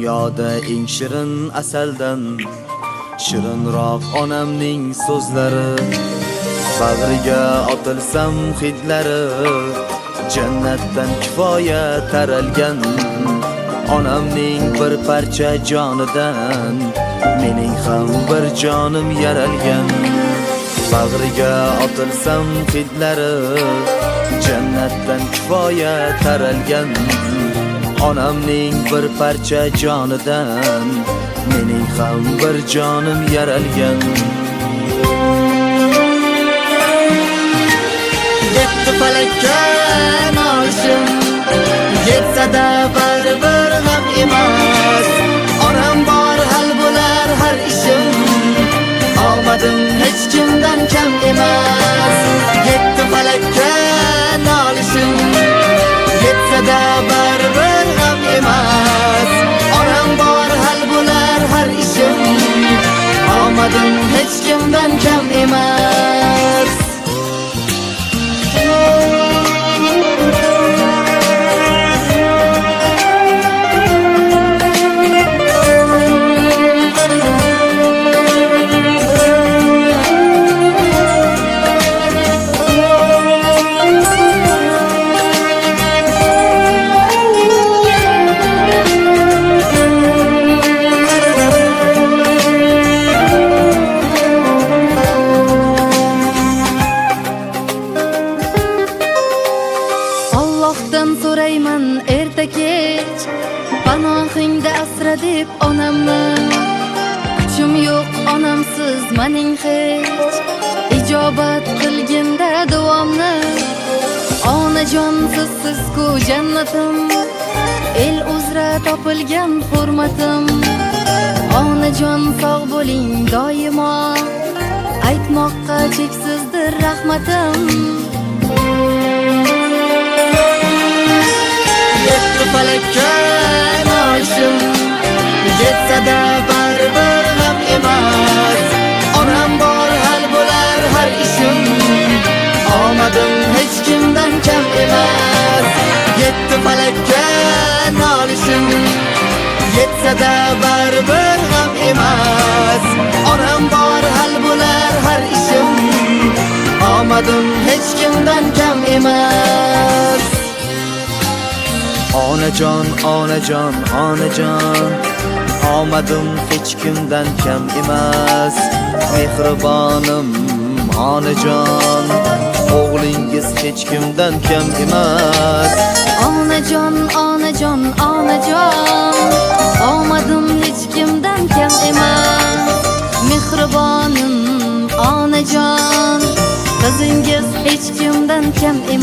Dunyoda eng shirin asaldan shirinroq onamning so'zlari. Bag'riga otilsam hidlari, jannatdan kifoya taralgan. Onamning bir parcha jonidan mening ham bir jonim yaralgan. Bag'riga otilsam hidlari, jannatdan kifoya taralgan. Onamning bir parcha jonidan mening ham bir jonim yaralgan. Yetti falakka noshim, yetsa-da baribir ham emas. Onam bor hal bo'lar har ishim, omadim hech kimdan kam emas. Yetti falakka nolishim, yetsa-da baribir ham emas. Onam bor hal bo'lar har ishim, omadim hech kimdan kam emas. Allohdan so'rayman erta kech, panohingda asra deb onamni. Kuchim yo'q onamsiz mening hech, ijobat qilganda davomni. Onajonsiz siz-ku jannatim, el uzra topilgan hurmatim. Onajon sog' bo'ling doimo, aytmoqqa cheksizdir rahmatim. Yetti falakka noshim, yetsa-da baribir ham emas. Onam bor hal bo'lar har ishim, omadim hech kimdan kam emas. Yetti falakka nolishim, yetsa-da baribir ham emas. Onam bor hal bo'lar har ishim, omadim hech kimdan kam emas. Onajon, onajon, onajon, omadim hech kimdan kam emas. Mehribonim onajon, o'g'lingiz hech kimdan kam emas. Onajon, onajon, onajon, omadim hech kimdan kam emas. Mehribonim onajon, qizingiz hech kimdan kam emas.